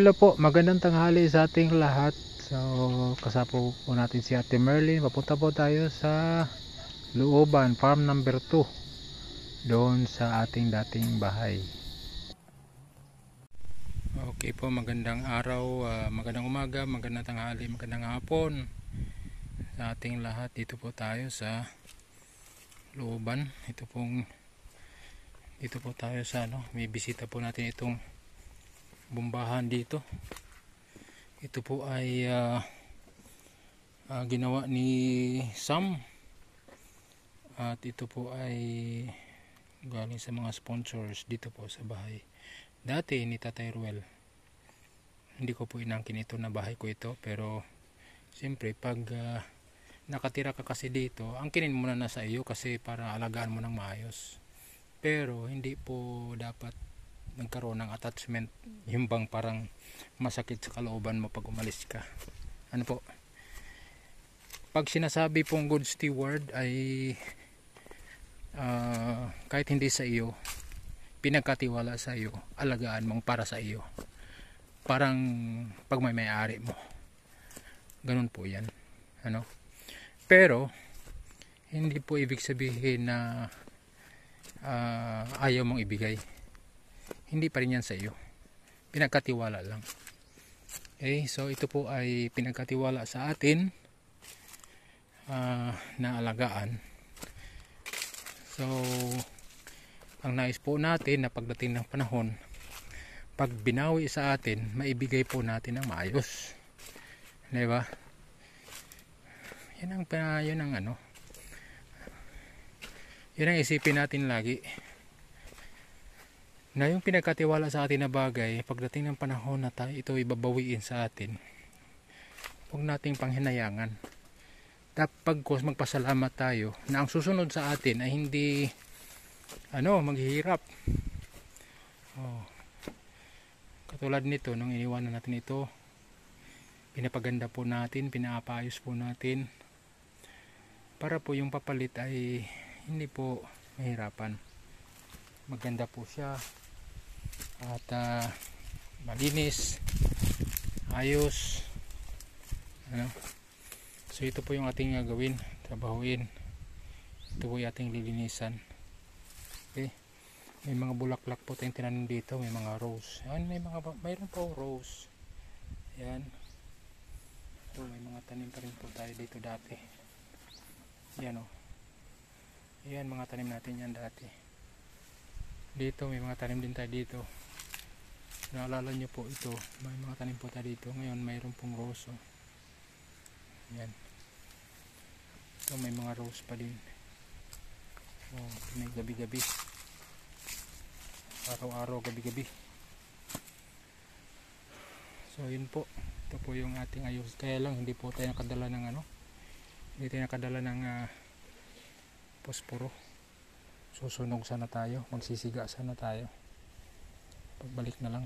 hello po, magandang tanghali sa ating lahat. So, kasama po natin si Ate Merlin. Papunta po tayo sa Looban, farm number 2, doon sa ating dating bahay. Okay po, magandang araw, magandang umaga, magandang tanghali, magandang hapon sa ating lahat. Dito po tayo sa Looban. Dito po tayo sa may bisita po natin itong bumbahan dito. Ito po ay ginawa ni Sam, at ito po ay galing sa mga sponsors dito po sa bahay dati ni Tatay Ruel. Hindi ko po inangkin ito na bahay ko ito, pero siyempre pag nakatira ka kasi dito, angkinin mo na nasa iyo kasi para alagaan mo ng maayos. Pero hindi po dapat nagkaroon ng attachment, yung bang parang masakit sa kalooban mo pag umalis ka. Ano po, pag sinasabi pong good steward ay kahit hindi sa iyo, pinagkatiwala sa iyo, alagaan mong para sa iyo, parang pag may-ari mo, ganun po yan. Pero hindi po ibig sabihin na ayaw mong ibigay. Hindi pa rin yan sa iyo, pinagkatiwala lang. Okay, so ito po ay pinagkatiwala sa atin na alagaan. So ang nais po natin na pagdating ng panahon, pag binawi sa atin, maibigay po natin ng maayos, diba? Yun ang isipin natin lagi, na yung pinagkatiwala sa atin na bagay, pagdating ng panahon na tayo ito ibabawiin sa atin, huwag nating panghinayangan. Dapat magpasalamat tayo na ang susunod sa atin ay hindi maghihirap. Katulad nito, nung iniwanan natin ito, pinapaganda po natin, pinapaayos po natin para po yung papalit ay hindi po mahirapan. Maganda po siya at malinis, ayos. So ito po yung ating gawin, trabahuin. Ito po yung ating lilinisan. Okay, may mga bulaklak po tayong tinanim dito, may mga rose. Ayan, mayroon po rose. Ayan. So may mga tanim pa rin po tayo dito dati. Ayan o. Ayan, mga tanim natin yan dati. Dito may mga tanim din tayo dito. Naalala nyo po ito, may mga tanim po tayo dito. Ngayon mayroon pong rose o. Ayan. So may mga rose pa din. May gabi-gabi, araw-araw, gabi-gabi. So yun po, ito po yung ating ayos. Kaya lang hindi po tayo nakadala ng hindi tayo nakadala ng posporo. Susunog sana tayo, magsisiga sana tayo, pagbalik na lang.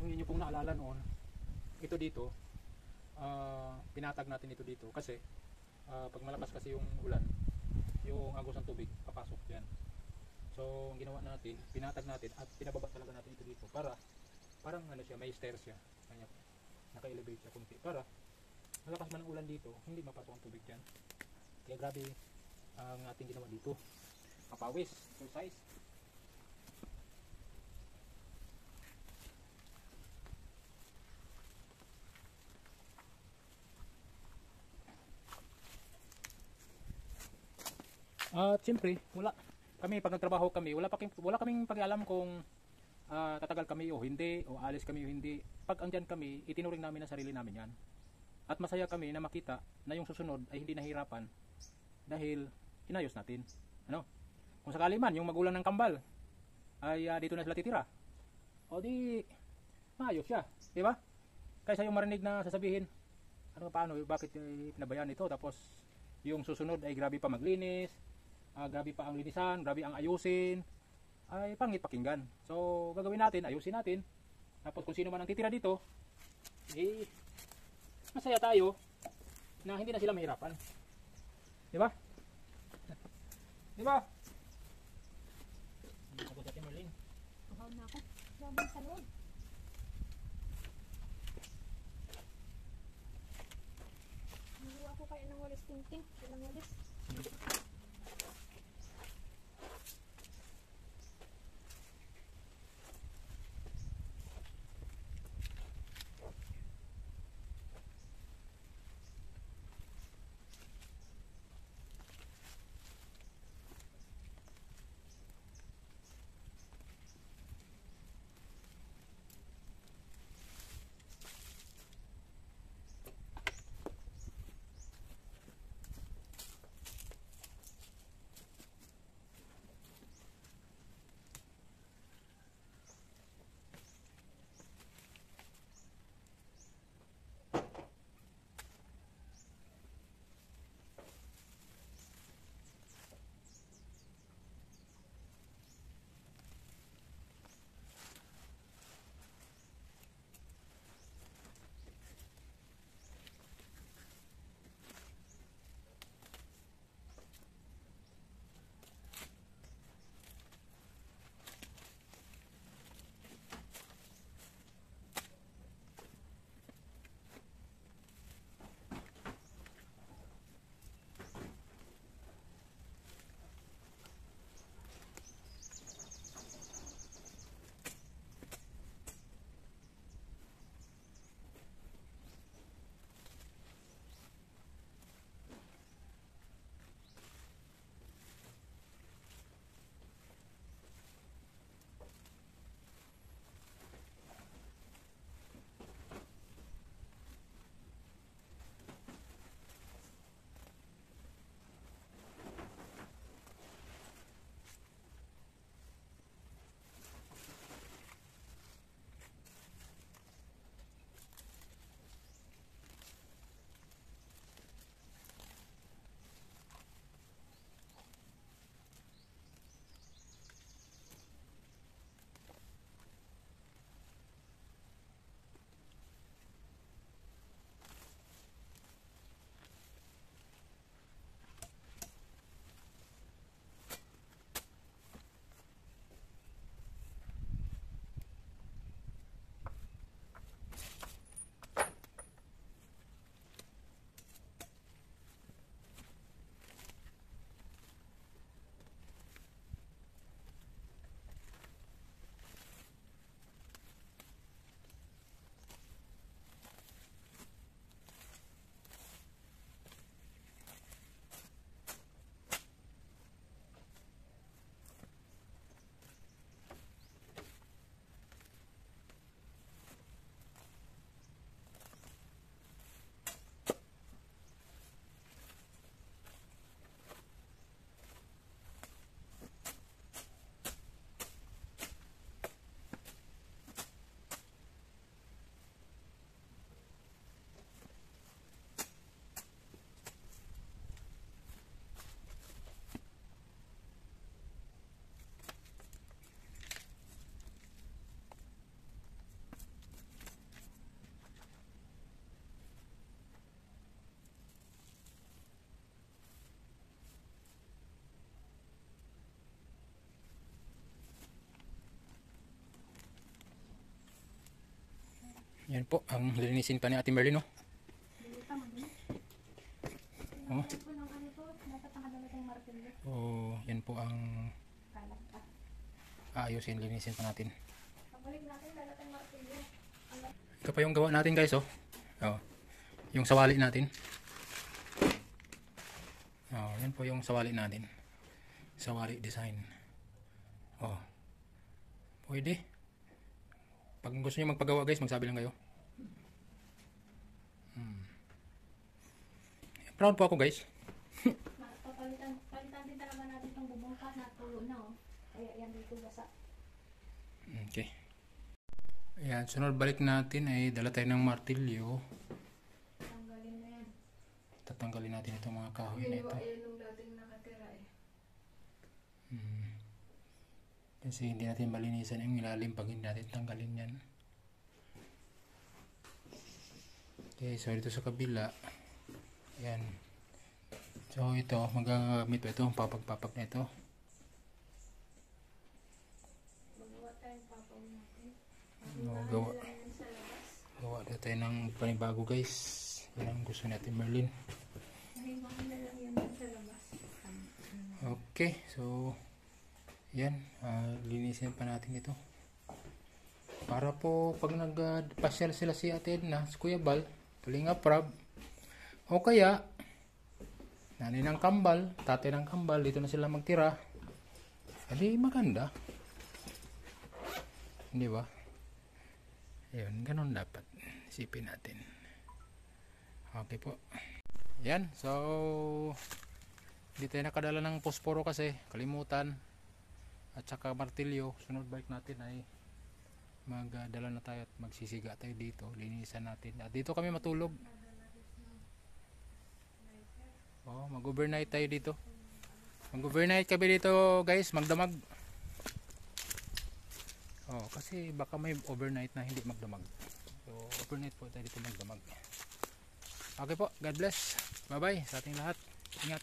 kung inyo pong naalala noon, ito dito, pinatag natin ito dito kasi pag malakas kasi yung ulan, yung agos ng tubig papasok dyan. So ang ginawa natin, pinatag natin at pinababa talaga natin ito dito para parang ano siya, may stair siya. Kanya naka-elevate siya kunti para malakas man ang ulan dito, hindi mapasok ang tubig dyan. Kaya grabe ang ating ginawa dito. Mapawis, exercise. At siyempre, wala kami pag nagtrabaho kami, wala kaming pakialam kung tatagal kami o hindi, o alis kami o hindi. Pag andyan kami, itinuring namin na sarili namin yan. At masaya kami na makita na yung susunod ay hindi nahirapan dahil inayos natin. Ano? Kung sakali man, yung magulang ng kambal ay dito na sila titira, o di, maayos siya. Diba? Kaysa yung marinig na sasabihin, ano paano, bakit pinabayaan ito, tapos yung susunod ay grabe pa maglinis, grabe pa ang linisan, grabe ang ayusin, ay pangit pakinggan. So gagawin natin, ayusin natin. Tapos kung sino man ang titira dito, eh masaya tayo na hindi na sila mahirapan. Di ba? Di ba? Hindi ako dati Marlene. Tuhaw na ako. Grabe sa loob. Nagawa ko kaya ng walis tingting. Ilang walis. Yan po, ang lilinisin pa ni Ate Merlin, no? Dito, madali. Oh. Ito ng ano to, dapat nakadala tayong martilyo. Oh, yan po ang Kalat pa. aayusin, linisin pa natin. Pagbalik natin, dala tayong martilyo. Ito pa yung gawa natin, guys, oh. Oh. Yung sawali natin. Oh, yan po yung sawali natin. Sawali design. Oh. Pwede. Pag gusto niyo magpagawa, guys, magsabi lang kayo. Proud po ako, guys. Palitan din talaga natin itong bubungka na tulo na, oh. Kaya yan dito basa. Okay. Ayan, sunod balik natin ay dala tayo ng martilyo. Tanggalin na yan. Tatanggalin natin itong mga kahoy na ito. Yan yung dating nakatira eh. Kasi hindi natin malinisan yung ilalim pag hindi natin tanggalin yan. Okay, so dito sa kabila. Ayan. So ito, magagamit pa ito, papag-papag na ito. Magawa tayong papaw natin. Gawa na tayo ng panibago, guys. Yan ang gusto natin, Merlin. Nahiwain na lang yan sa labas. Okay, so yan, linisin pa natin ito. Para po pag nagpasyal sila si Ate Edna, si Kuya Bal, Kalinga Prab, o kaya nanay ng kambal, tatay ng kambal, dito na sila magtira. Adi maganda. Hindi ba? Ayun, ganun dapat. Isipin natin. Okay po. Yan, so hindi tayo nakadala ng posporo kasi kalimutan. At saka martilyo. Sunod balik natin ay magdala na tayo at magsisiga tayo dito. Linisan natin. At dito kami matulog. Oh, mag-overnight tayo dito. Mag-overnight kami dito, guys, magdamag. Oh, kasi baka may overnight na hindi magdamag. So, overnight po tayo dito magdamag. Okay po, God bless. Bye-bye sa ating lahat. Ingat.